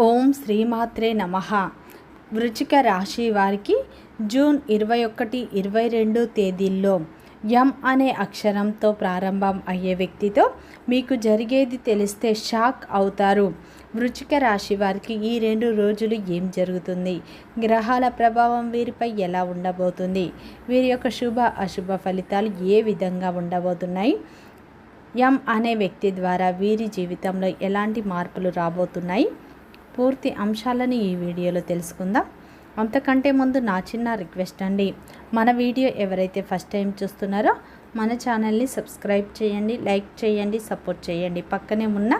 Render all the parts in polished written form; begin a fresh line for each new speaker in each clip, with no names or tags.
ఓం శ్రీమాత్రే నమః. వృశ్చిక రాశి వారికి జూన్ 21, 22 తేదీల్లో ఎం అనే అక్షరంతో ప్రారంభం అయ్యే వ్యక్తితో మీకు జరిగేది తెలిస్తే షాక్ అవుతారు. వృశ్చిక రాశి వారికి ఈ 2 రోజులు ఏం జరుగుతుంది, గ్రహాల ప్రభావం వీరిపై ఎలా ఉండబోతుంది, వీరి యొక్క శుభ అశుభ ఫలితాలు ఏ విధంగా ఉండబోతున్నాయి, ఎం అనే వ్యక్తి ద్వారా వీరి జీవితంలో ఎలాంటి మార్పులు రాబోతున్నాయి, పూర్తి అంశాలను ఈ వీడియోలో తెలుసుకుందాం. అంతకంటే ముందు నా చిన్న రిక్వెస్ట్ అండి, మన వీడియో ఎవరైతే ఫస్ట్ టైం చూస్తున్నారో మన ఛానల్ని సబ్స్క్రైబ్ చేయండి, లైక్ చేయండి, సపోర్ట్ చేయండి. పక్కనే ఉన్న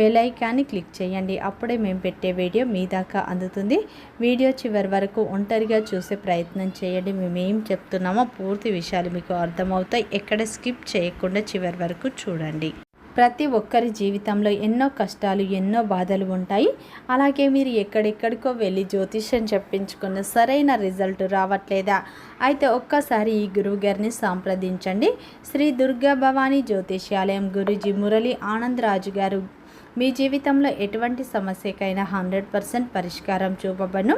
బెల్ ఐకాన్ని క్లిక్ చేయండి. అప్పుడే మేము పెట్టే వీడియో మీ దాకా అందుతుంది. వీడియో చివరి వరకు ఒంటరిగా చూసే ప్రయత్నం చేయండి. మేము ఏం చెప్తున్నామో పూర్తి విషయాలు మీకు అర్థమవుతాయి. ఎక్కడ స్కిప్ చేయకుండా చివరి వరకు చూడండి. ప్రతి ఒక్కరి జీవితంలో ఎన్నో కష్టాలు, ఎన్నో బాధలు ఉంటాయి. అలాగే మీరు ఎక్కడెక్కడికో వెళ్ళి జ్యోతిష్యం చెప్పించుకున్న సరైన రిజల్ట్ రావట్లేదా? అయితే ఒక్కసారి ఈ గురువు గారిని సంప్రదించండి. శ్రీ దుర్గా భవానీ జ్యోతిష్యాలయం గురూజీ మురళి ఆనంద్ రాజు గారు మీ జీవితంలో ఎటువంటి సమస్యకైనా 100% పరిష్కారం చూపబడును.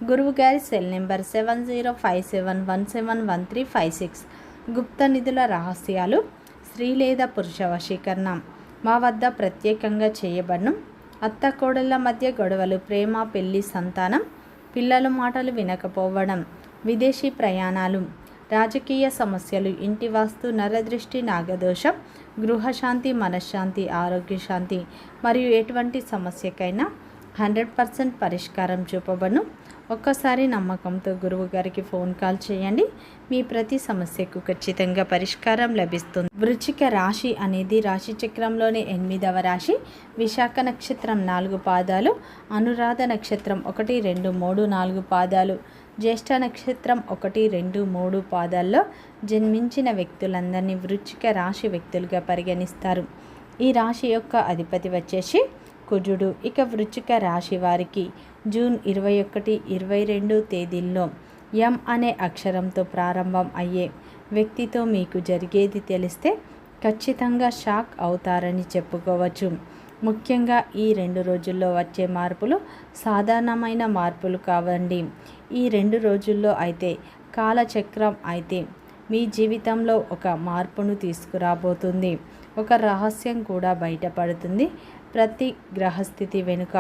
గురువు గారి సెల్ నెంబర్ 7057171356. గుప్త నిధుల రహస్యాలు, స్త్రీ లేదా పురుష వశీకరణ మా వద్ద ప్రత్యేకంగా చేయబడును. అత్త కోడళ్ళ మధ్య గొడవలు, ప్రేమ, పెళ్లి, సంతానం, పిల్లల మాటలు వినకపోవడం, విదేశీ ప్రయాణాలు, రాజకీయ సమస్యలు, ఇంటి వాస్తు, నరదృష్టి, నాగదోషం, గృహశాంతి, మనశ్శాంతి, ఆరోగ్య శాంతి మరియు ఎటువంటి సమస్యకైనా 100% పరిష్కారం చూపబడును. ఒక్కసారి నమ్మకంతో గురువు గారికి ఫోన్ కాల్ చేయండి. మీ ప్రతి సమస్యకు ఖచ్చితంగా పరిష్కారం లభిస్తుంది. వృశ్చిక రాశి అనేది రాశి చక్రంలోని 8వ రాశి. విశాఖ నక్షత్రం 4 పాదాలు, అనురాధ నక్షత్రం 1, 2, 3, 4 పాదాలు, జ్యేష్ఠ నక్షత్రం 1, 2, 3 పాదాల్లో జన్మించిన వ్యక్తులందరినీ వృశ్చిక రాశి వ్యక్తులుగా పరిగణిస్తారు. ఈ రాశి యొక్క అధిపతి వచ్చేసి కుజుడు. ఇక వృశ్చిక రాశి వారికి జూన్ 21, 22 తేదీల్లో ఎం అనే అక్షరంతో ప్రారంభం అయ్యే వ్యక్తితో మీకు జరిగేది తెలిస్తే ఖచ్చితంగా షాక్ అవుతారని చెప్పుకోవచ్చు. ముఖ్యంగా ఈ 2 రోజుల్లో వచ్చే మార్పులు సాధారణమైన మార్పులు కావండి. ఈ 2 రోజుల్లో అయితే కాలచక్రం అయితే మీ జీవితంలో ఒక మార్పును తీసుకురాబోతుంది. ఒక రహస్యం కూడా బయటపడుతుంది. ప్రతి గ్రహస్థితి వెనుక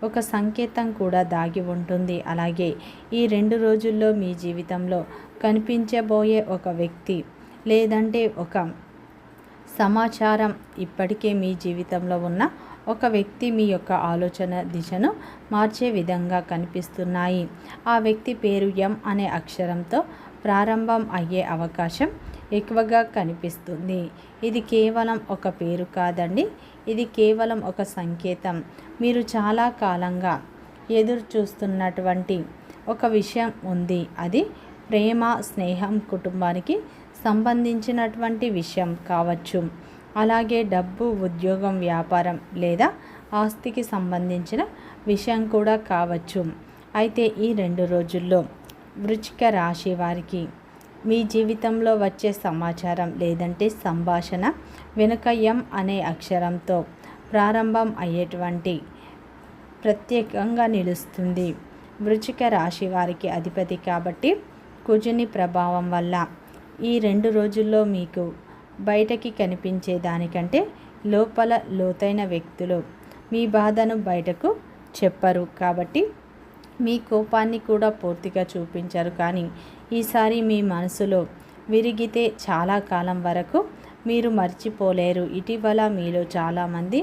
ఒక సంకేతం కూడా దాగి ఉంటుంది. అలాగే ఈ 2 రోజుల్లో మీ జీవితంలో కనిపించబోయే ఒక వ్యక్తి లేదంటే ఒక సమాచారం ఇప్పటికే మీ జీవితంలో ఉన్న ఒక వ్యక్తి మీ యొక్క ఆలోచన దిశను మార్చే విధంగా కనిపిస్తున్నాయి. ఆ వ్యక్తి పేరు ఎం అనే అక్షరంతో ప్రారంభం అయ్యే అవకాశం ఎక్కువగా కనిపిస్తుంది. ఇది కేవలం ఒక పేరు కాదండి, ఇది కేవలం ఒక సంకేతం. మీరు చాలా కాలంగా ఎదురు చూస్తున్నటువంటి ఒక విషయం ఉంది. అది ప్రేమ, స్నేహం, కుటుంబానికి సంబంధించినటువంటి విషయం కావచ్చు. అలాగే డబ్బు, ఉద్యోగం, వ్యాపారం లేదా ఆస్తికి సంబంధించిన విషయం కూడా కావచ్చు. అయితే ఈ 2 రోజుల్లో వృశ్చిక రాశి వారికి మీ జీవితంలో వచ్చే సమాచారం లేదంటే సంభాషణ వెనుక ఎం అనే అక్షరంతో ప్రారంభం అయ్యేటువంటి ప్రత్యేకంగా నిలుస్తుంది. వృశ్చిక రాశి వారికి అధిపతి కాబట్టి కుజుని ప్రభావం వల్ల ఈ 2 రోజుల్లో మీకు బయటకి కనిపించే దానికంటే లోపల లోతైన వ్యక్తులు మీ బాధను బయటకు చెప్పరు. కాబట్టి మీ కోపాన్ని కూడా పూర్తిగా చూపించరు. కానీ ఈసారి మీ మనసులో విరిగితే చాలా కాలం వరకు మీరు మర్చిపోలేరు. ఇటీవల మీలో చాలామంది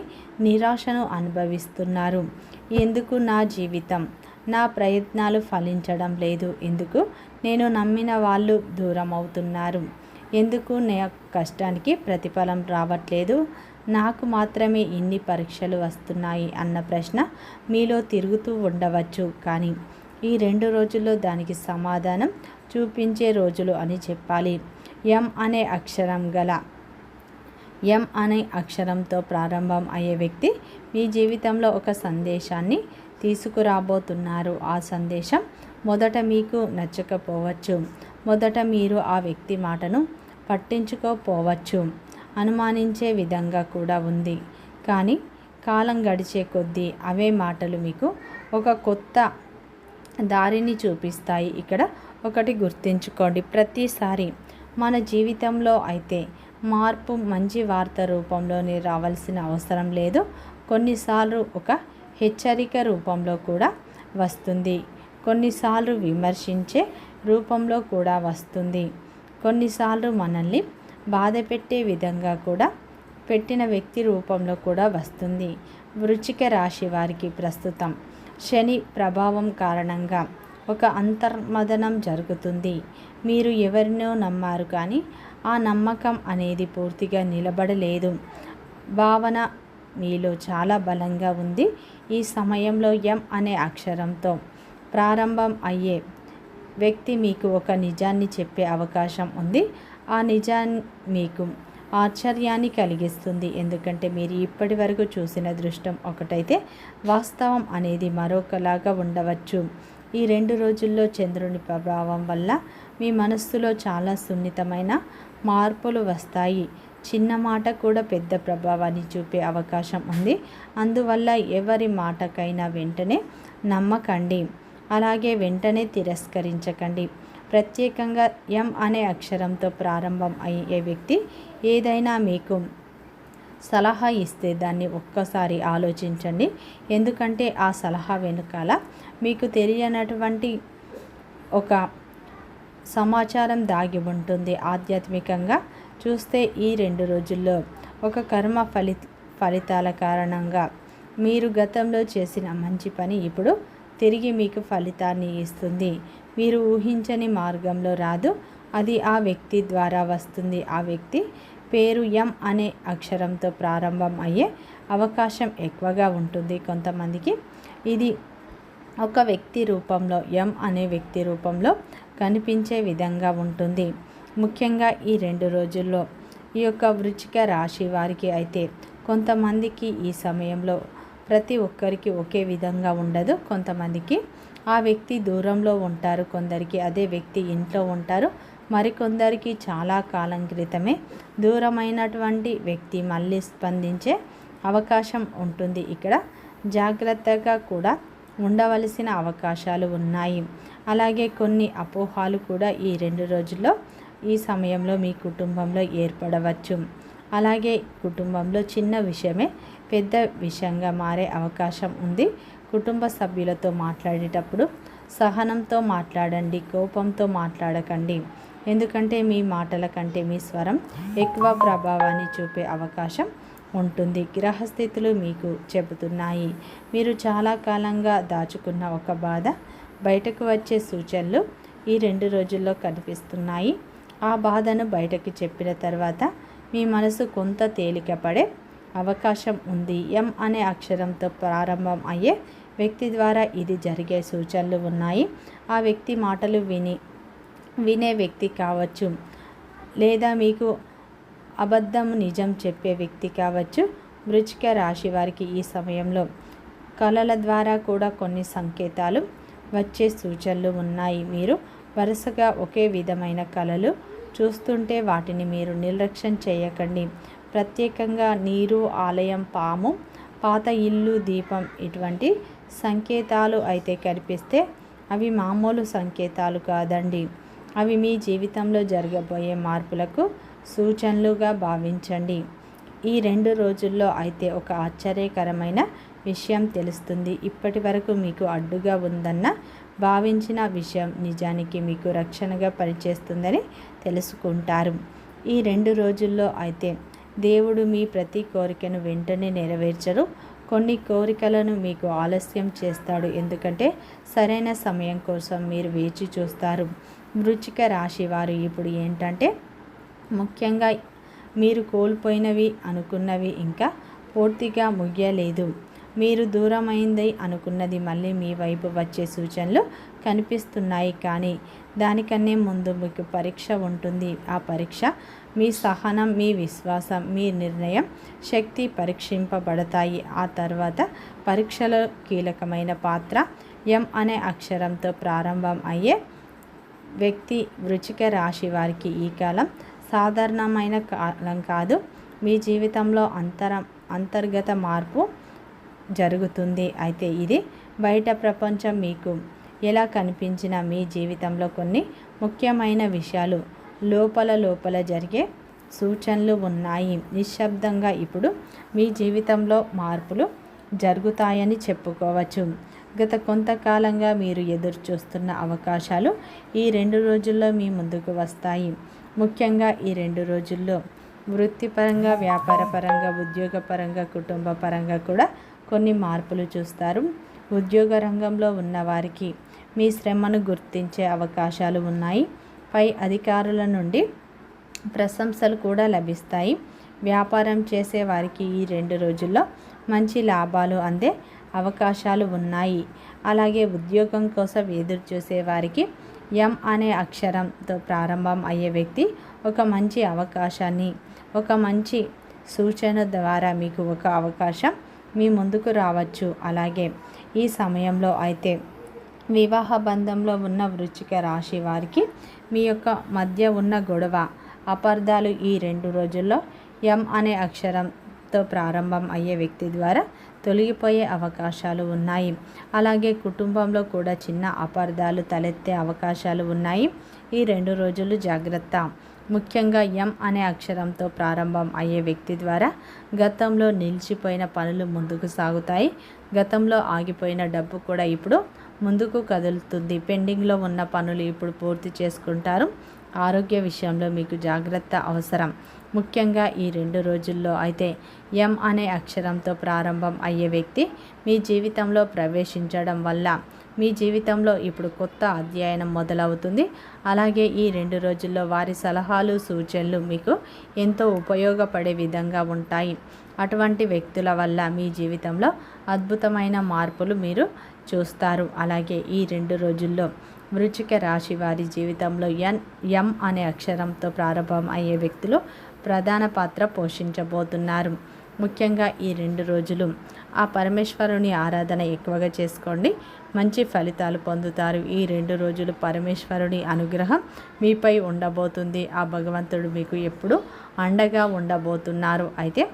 నిరాశను అనుభవిస్తున్నారు. ఎందుకు నా జీవితం, నా ప్రయత్నాలు ఫలించడం లేదు, ఎందుకు నేను నమ్మిన వాళ్ళు దూరం అవుతున్నారు, ఎందుకు నా కష్టానికి ప్రతిఫలం రావట్లేదు, నాకు మాత్రమే ఇన్ని పరీక్షలు వస్తున్నాయి అన్న ప్రశ్న మీలో తిరుగుతూ ఉండవచ్చు. కానీ ఈ 2 రోజుల్లో దానికి సమాధానం చూపించే రోజులు అని చెప్పాలి. ఎం అనే అక్షరంతో ప్రారంభం అయ్యే వ్యక్తి మీ జీవితంలో ఒక సందేశాన్ని తీసుకురాబోతున్నారు. ఆ సందేశం మొదట మీకు నచ్చకపోవచ్చు, మొదట మీరు ఆ వ్యక్తి మాటను పట్టించుకోపోవచ్చు, అనుమానించే విధంగా కూడా ఉంది. కానీ కాలం గడిచే కొద్దీ అవే మాటలు మీకు ఒక కొత్త దారిని చూపిస్తాయి. ఇక్కడ ఒకటి గుర్తుంచుకోండి, ప్రతిసారి మన జీవితంలో అయితే మార్పు మంచి వార్త రూపంలోనే రావాల్సిన అవసరం లేదు. కొన్నిసార్లు ఒక హెచ్చరిక రూపంలో కూడా వస్తుంది, కొన్నిసార్లు విమర్శించే రూపంలో కూడా వస్తుంది, కొన్నిసార్లు మనల్ని బాధ పెట్టే విధంగా కూడా పెట్టిన వ్యక్తి రూపంలో కూడా వస్తుంది. వృశ్చిక రాశి వారికి ప్రస్తుతం శని ప్రభావం కారణంగా ఒక అంతర్మదనం జరుగుతుంది. మీరు ఎవరినో నమ్మారు కానీ ఆ నమ్మకం అనేది పూర్తిగా నిలబడలేదు. భావన మీలో చాలా బలంగా ఉంది. ఈ సమయంలో ఎం అనే అక్షరంతో ప్రారంభం అయ్యే వ్యక్తి మీకు ఒక నిజాన్ని చెప్పే అవకాశం ఉంది. ఆ నిజాన్ని మీకు ఆశ్చర్యాన్ని కలిగిస్తుంది. ఎందుకంటే మీరు ఇప్పటి వరకు చూసిన దృష్టం ఒకటైతే వాస్తవం అనేది మరొకలాగా ఉండవచ్చు. ఈ 2 రోజుల్లో చంద్రుని ప్రభావం వల్ల మీ మనస్సులో చాలా సున్నితమైన మార్పులు వస్తాయి. చిన్న మాట కూడా పెద్ద ప్రభావాన్ని చూపే అవకాశం ఉంది. అందువల్ల ఎవరి మాటకైనా వెంటనే నమ్మకండి, అలాగే వెంటనే తిరస్కరించకండి. ప్రత్యేకంగా ఎం అనే అక్షరంతో ప్రారంభం అయ్యే వ్యక్తి ఏదైనా మీకు సలహా ఇస్తే దాన్ని ఒక్కసారి ఆలోచించండి. ఎందుకంటే ఆ సలహా వెనుకాల మీకు తెలియనటువంటి ఒక సమాచారం దాగి ఉంటుంది. ఆధ్యాత్మికంగా చూస్తే ఈ 2 రోజుల్లో ఒక కర్మ ఫలితాల కారణంగా మీరు గతంలో చేసిన మంచి పని ఇప్పుడు తిరిగి మీకు ఫలితాన్ని ఇస్తుంది. మీరు ఊహించని మార్గంలో రాదు, అది ఆ వ్యక్తి ద్వారా వస్తుంది. ఆ వ్యక్తి పేరు ఎం అనే అక్షరంతో ప్రారంభం అయ్యే అవకాశం ఎక్కువగా ఉంటుంది. కొంతమందికి ఇది ఒక వ్యక్తి రూపంలో, ఎం అనే వ్యక్తి రూపంలో కనిపించే విధంగా ఉంటుంది. ముఖ్యంగా ఈ 2 రోజుల్లో ఈ యొక్క వృశ్చిక రాశి వారికి అయితే కొంతమందికి ఈ సమయంలో ప్రతి ఒక్కరికి ఒకే విధంగా ఉండదు. కొంతమందికి ఆ వ్యక్తి దూరంలో ఉంటారు, కొందరికి అదే వ్యక్తి ఇంట్లో ఉంటారు, మరికొందరికి చాలా కాలం క్రితమే దూరమైనటువంటి వ్యక్తి మళ్ళీ స్పందించే అవకాశం ఉంటుంది. ఇక్కడ జాగ్రత్తగా కూడా ఉండవలసిన అవకాశాలు ఉన్నాయి. అలాగే కొన్ని అపోహాలు కూడా ఈ 2 రోజుల్లో ఈ సమయంలో మీ కుటుంబంలో ఏర్పడవచ్చు. అలాగే కుటుంబంలో చిన్న విషయమే పెద్ద విషయంగా మారే అవకాశం ఉంది. కుటుంబ సభ్యులతో మాట్లాడేటప్పుడు సహనంతో మాట్లాడండి, కోపంతో మాట్లాడకండి. ఎందుకంటే మీ మాటల కంటే మీ స్వరం ఎక్కువ ప్రభావాన్ని చూపే అవకాశం ఉంటుంది. గ్రహస్థితులు మీకు చెబుతున్నాయి, మీరు చాలా కాలంగా దాచుకున్న ఒక బాధ బయటకు వచ్చే సూచనలు ఈ 2 రోజుల్లో కనిపిస్తున్నాయి. ఆ బాధను బయటకు చెప్పిన తర్వాత మీ మనసు కొంత తేలికపడే అవకాశం ఉంది. ఎం అనే అక్షరంతో ప్రారంభం అయ్యే వ్యక్తి ద్వారా ఇది జరిగే సూచనలు ఉన్నాయి. ఆ వ్యక్తి మాటలు వినే వ్యక్తి కావచ్చు, లేదా మీకు అబద్ధం నిజం చెప్పే వ్యక్తి కావచ్చు. వృశ్చిక రాశి వారికి ఈ సమయంలో కళల ద్వారా కూడా కొన్ని సంకేతాలు వచ్చే సూచనలు ఉన్నాయి. మీరు వరుసగా ఒకే విధమైన కళలు చూస్తుంటే వాటిని మీరు నిర్లక్ష్యం చేయకండి. ప్రత్యేకంగా నీరు, ఆలయం, పాము, పాత ఇల్లు, దీపం ఇటువంటి సంకేతాలు అయితే కనిపిస్తే అవి మామూలు సంకేతాలు కాదండి. అవి మీ జీవితంలో జరగబోయే మార్పులకు సూచనలుగా భావించండి. ఈ 2 రోజుల్లో అయితే ఒక ఆశ్చర్యకరమైన విషయం తెలుస్తుంది. ఇప్పటి వరకు మీకు అడ్డుగా ఉందన్న భావించిన విషయం నిజానికి మీకు రక్షణగా పనిచేస్తుందని తెలుసుకుంటారు. ఈ 2 రోజుల్లో అయితే దేవుడు మీ ప్రతి కోరికను వెంటనే నెరవేర్చరు. కొన్ని కోరికలను మీకు ఆలస్యం చేస్తాడు, ఎందుకంటే సరైన సమయం కోసం మీరు వేచి చూస్తారు. వృశ్చిక రాశి వారు ఇప్పుడు ఏంటంటే ముఖ్యంగా మీరు కోల్పోయినవి అనుకున్నవి ఇంకా పూర్తిగా ముగియలేదు. మీరు దూరమైంది అనుకున్నది మళ్ళీ మీ వైపు వచ్చే సూచనలు కనిపిస్తున్నాయి. కానీ దానికన్నా ముందు మీకు పరీక్ష ఉంటుంది. ఆ పరీక్ష మీ సహనం, మీ విశ్వాసం, మీ నిర్ణయం శక్తి పరీక్షింపబడతాయి. ఆ తర్వాత పరీక్షలో కీలకమైన పాత్ర ఎం అనే అక్షరంతో ప్రారంభం అయ్యే వ్యక్తి వృశ్చిక రాశి వారికి ఈ కాలం సాధారణమైన కాలం కాదు. మీ జీవితంలో అంతర్గత మార్పు జరుగుతుంది. అయితే ఇది బయట ప్రపంచం మీకు ఎలా కనిపించినా మీ జీవితంలో కొన్ని ముఖ్యమైన విషయాలు లోపల జరిగే సూచనలు ఉన్నాయి. నిశ్శబ్దంగా ఇప్పుడు మీ జీవితంలో మార్పులు జరుగుతాయని చెప్పుకోవచ్చు. గత కొంతకాలంగా మీరు ఎదురు చూస్తున్న అవకాశాలు ఈ 2 రోజుల్లో మీ ముందుకు వస్తాయి. ముఖ్యంగా ఈ 2 రోజుల్లో వృత్తిపరంగా, వ్యాపారపరంగా, ఉద్యోగపరంగా, కుటుంబ పరంగా కూడా కొన్ని మార్పులు చూస్తారు. ఉద్యోగ రంగంలో ఉన్నవారికి మీ శ్రమను గుర్తించే అవకాశాలు ఉన్నాయి. పై అధికారుల నుండి ప్రశంసలు కూడా లభిస్తాయి. వ్యాపారం చేసే వారికి ఈ 2 రోజుల్లో మంచి లాభాలు అందే అవకాశాలు ఉన్నాయి. అలాగే ఉద్యోగం కోసం ఎదురు చూసే వారికి ఎం అనే అక్షరంతో ప్రారంభం అయ్యే వ్యక్తి ఒక మంచి అవకాశాన్ని, ఒక మంచి సూచన ద్వారా మీకు ఒక అవకాశం మీ ముందుకు రావచ్చు. అలాగే ఈ సమయంలో అయితే వివాహ బంధంలో ఉన్న వృశ్చిక రాశి వారికి మీ యొక్క మధ్య ఉన్న గొడవ, అపార్థాలు ఈ 2 రోజుల్లో ఎం అనే అక్షరంతో ప్రారంభం అయ్యే వ్యక్తి ద్వారా తొలగిపోయే అవకాశాలు ఉన్నాయి. అలాగే కుటుంబంలో కూడా చిన్న అపార్థాలు తలెత్తే అవకాశాలు ఉన్నాయి. ఈ 2 రోజులు జాగ్రత్త. ముఖ్యంగా ఎం అనే అక్షరంతో ప్రారంభం అయ్యే వ్యక్తి ద్వారా గతంలో నిలిచిపోయిన పనులు ముందుకు సాగుతాయి. గతంలో ఆగిపోయిన డబ్బు కూడా ఇప్పుడు ముందుకు కదులుతుంది. పెండింగ్లో ఉన్న పనులు ఇప్పుడు పూర్తి చేసుకుంటారు. ఆరోగ్య విషయంలో మీకు జాగ్రత్త అవసరం. ముఖ్యంగా ఈ 2 రోజుల్లో అయితే ఎం అనే అక్షరంతో ప్రారంభం అయ్యే వ్యక్తి మీ జీవితంలో ప్రవేశించడం వల్ల మీ జీవితంలో ఇప్పుడు కొత్త అధ్యయనం మొదలవుతుంది. అలాగే ఈ 2 రోజుల్లో వారి సలహాలు, సూచనలు మీకు ఎంతో ఉపయోగపడే విధంగా ఉంటాయి. అటువంటి వ్యక్తుల వల్ల మీ జీవితంలో అద్భుతమైన మార్పులు మీరు చూస్తారు. అలాగే ఈ 2 రోజుల్లో వృశ్చిక రాశి వారి జీవితంలో ఎం అనే అక్షరంతో ప్రారంభం అయ్యే వ్యక్తులు ప్రధాన పాత్ర పోషించబోతున్నారు. ముఖ్యంగా ఈ 2 రోజులు ఆ పరమేశ్వరుని ఆరాధన ఎక్కువగా చేసుకోండి. మంచి ఫలితాలు పొందుతారు. ఈ 2 రోజులు పరమేశ్వరుని అనుగ్రహం మీపై ఉండబోతుంది. ఆ భగవంతుడు మీకు ఎప్పుడు అండగా ఉండబోతున్నారు. అయితే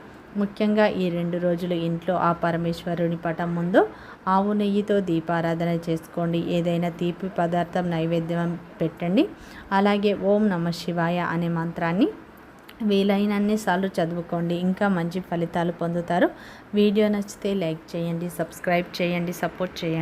ముఖ్యంగా ఈ 2 రోజులు ఇంట్లో ఆ పరమేశ్వరుని పటం ముందు ఆవు నెయ్యితో దీపారాధన చేసుకోండి. ఏదైనా తీపి పదార్థం నైవేద్యం పెట్టండి. అలాగే ఓం నమః శివాయ అనే మంత్రాన్ని వీలైనన్ని సార్లు చదువుకోండి. ఇంకా మంచి ఫలితాలు పొందుతారు. వీడియో నచ్చితే లైక్ చేయండి, సబ్స్క్రైబ్ చేయండి, సపోర్ట్ చేయండి.